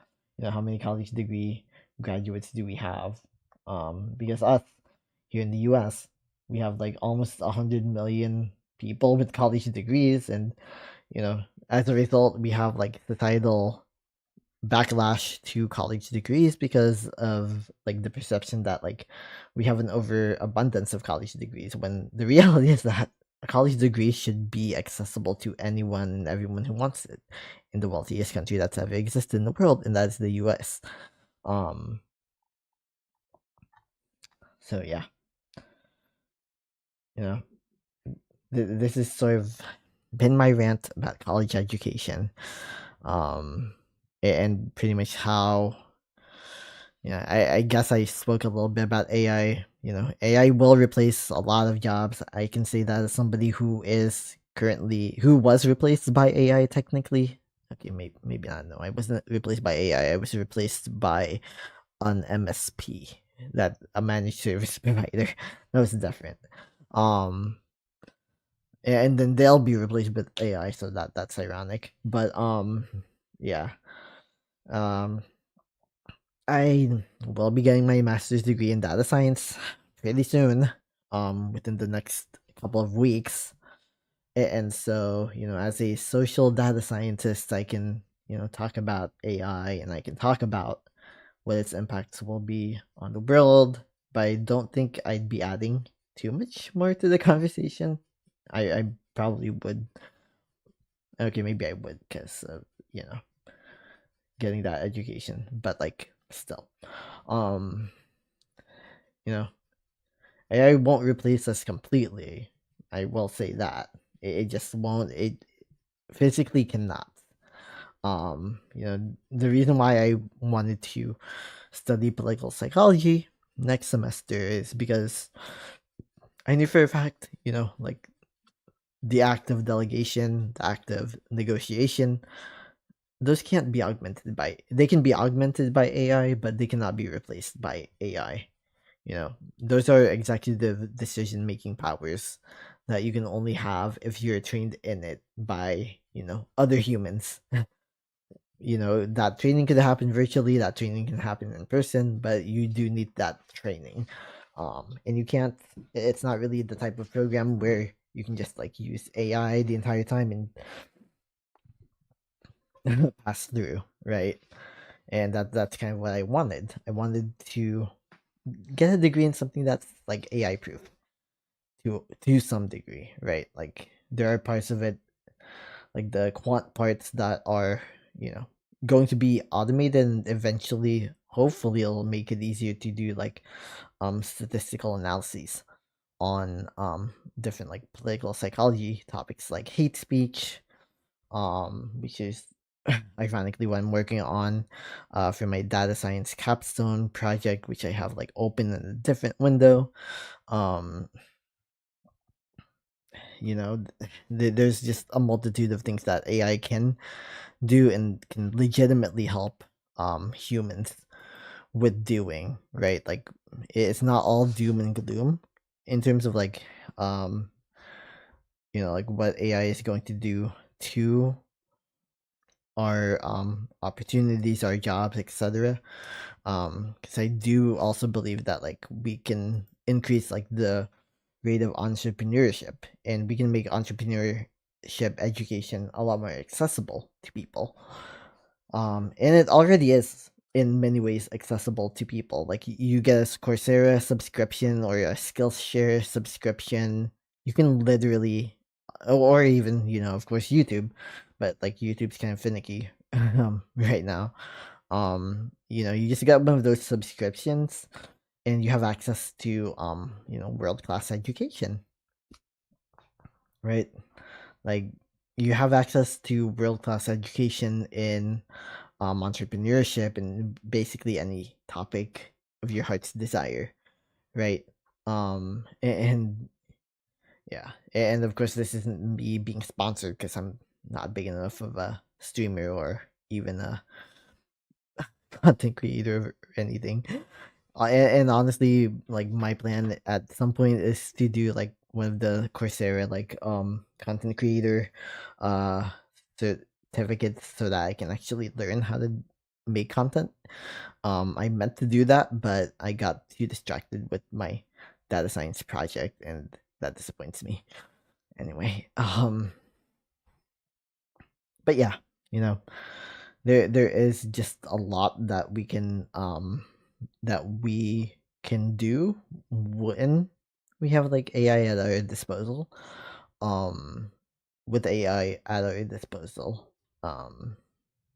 A: how many college degree graduates do we have? Because us here in the US, we have like almost 100 million people with college degrees, and as a result, we have like societal backlash to college degrees because of like the perception that like we have an overabundance of college degrees, when the reality is that a college degree should be accessible to anyone and everyone who wants it in the wealthiest country that's ever existed in the world, and that's the US. um so yeah. you know, this has sort of been my rant about college education, um, and pretty much how, yeah, I guess I spoke a little bit about AI. AI will replace a lot of jobs. I can say that as somebody who was replaced by AI technically. Okay, maybe not. No, I wasn't replaced by AI. I was replaced by an MSP, that a managed service provider. That was different. Um, and then they'll be replaced with AI, so that's ironic. But yeah. Um, I will be getting my master's degree in data science pretty soon, within the next couple of weeks. And so, as a social data scientist, I can, talk about AI, and I can talk about what its impacts will be on the world, but I don't think I'd be adding too much more to the conversation. I probably would. Okay, maybe I would, because of, you know, getting that education, but like, still. Um, you know, AI won't replace us completely. I will say that. It just won't. It physically cannot. The reason why I wanted to study political psychology next semester is because I knew for a fact, like, the act of delegation, the act of negotiation, those can't be augmented by. They can be augmented by AI, but they cannot be replaced by AI. Those are executive decision making powers that you can only have if you're trained in it by, other humans. That training could happen virtually, that training can happen in person, but you do need that training. And you can't, it's not really the type of program where you can just like use AI the entire time and pass through, right? And that's kind of what I wanted. I wanted to get a degree in something that's like AI proof to some degree, right? Like, there are parts of it, like the quant parts, that are, you know going to be automated, and eventually, hopefully, it'll make it easier to do like statistical analyses on different like political psychology topics, like hate speech, which is ironically what I'm working on for my data science capstone project, which I have like open in a different window. um there's just a multitude of things that AI can do and can legitimately help humans with doing, right? Like, it's not all doom and gloom in terms of like, um like what AI is going to do to our opportunities, our jobs, etc. Because I do also believe that like we can increase like the rate of entrepreneurship, and we can make entrepreneurship education a lot more accessible to people. And it already is in many ways accessible to people. Like, you get a Coursera subscription or a Skillshare subscription. You can literally, or even, of course, YouTube, but like YouTube's kind of finicky right now. You just get one of those subscriptions, and you have access to world class education, right? Like, you have access to world class education in entrepreneurship and basically any topic of your heart's desire, right? And yeah, and of course, this isn't me being sponsored, because I'm not big enough of a streamer or even a content creator or anything. And honestly, like, my plan at some point is to do like one of the Coursera like content creator uh certificates, so that I can actually learn how to make content. I meant to do that, but I got too distracted with my data science project, and that disappoints me. Anyway, but yeah, you know, there is just a lot that we can do when we have like AI at our disposal. Um, with AI at our disposal. Um,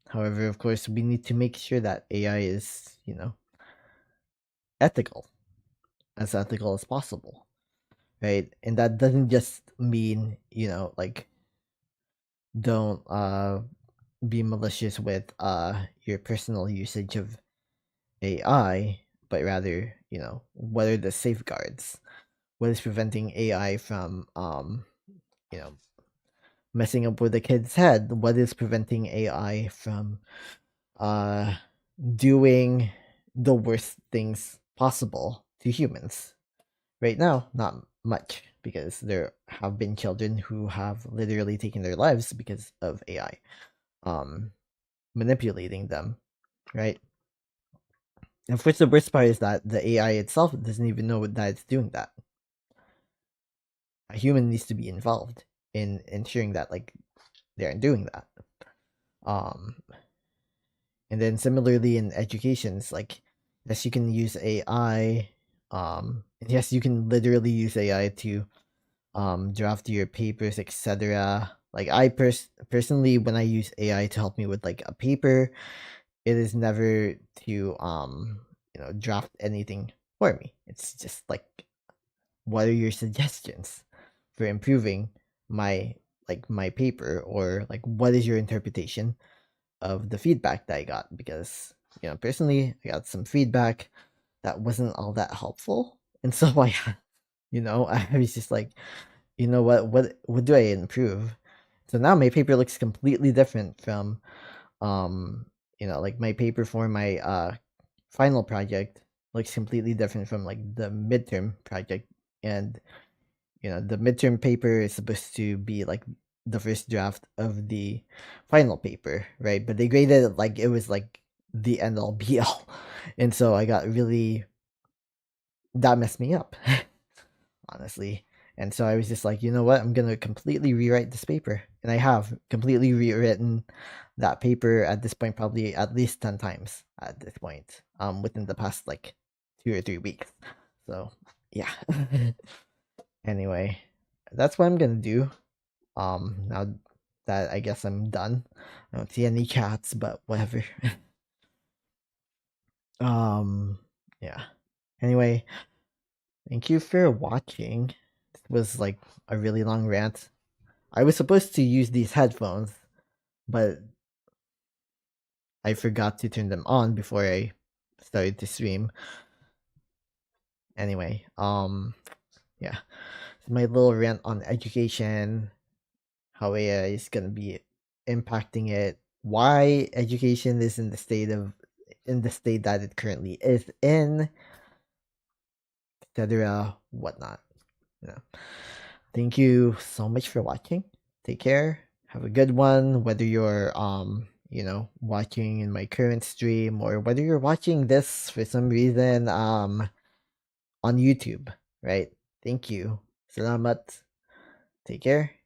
A: However, of course, we need to make sure that AI is, ethical, as ethical as possible, right? And that doesn't just mean, like, don't be malicious with your personal usage of AI, but rather, what are the safeguards? What is preventing AI from you know, messing up with the kid's head? What is preventing AI from uh doing the worst things possible to humans? Right now, not much, because there have been children who have literally taken their lives because of AI manipulating them, right? And of course, the worst part is that the AI itself doesn't even know that it's doing that. A human needs to be involved in ensuring that, like, they aren't doing that. Um, and then similarly in educations, like, yes, you can use AI. And yes, you can literally use AI to draft your papers, etc. Like, I personally, when I use AI to help me with like a paper, it is never to draft anything for me. It's just like, what are your suggestions for improving my my paper, or like, what is your interpretation of the feedback that I got? Because personally, I got some feedback that wasn't all that helpful, and so I was just like, what do I improve? So now my paper looks completely different from like, my paper for my final project looks completely different from like the midterm project. And the midterm paper is supposed to be like the first draft of the final paper, right? But they graded it like it was like the end all be all. And so I got really, that messed me up, honestly. And so I was just like, you know what? I'm going to completely rewrite this paper. And I have completely rewritten that paper at this point, probably at least 10 times at this point, within the past like 2 or 3 weeks. So, yeah. Anyway, that's what I'm going to do. Now that I guess I'm done. I don't see any chats, but whatever. um, yeah. Anyway, thank you for watching. This was like a really long rant. I was supposed to use these headphones, but I forgot to turn them on before I started to stream. Anyway, yeah. My little rant on education, how AI is gonna be impacting it, why education is in the state that it currently is in, etc. Whatnot. Yeah. Thank you so much for watching. Take care. Have a good one. Whether you're watching in my current stream, or whether you're watching this for some reason on YouTube, right? Thank you. Salamat. Take care.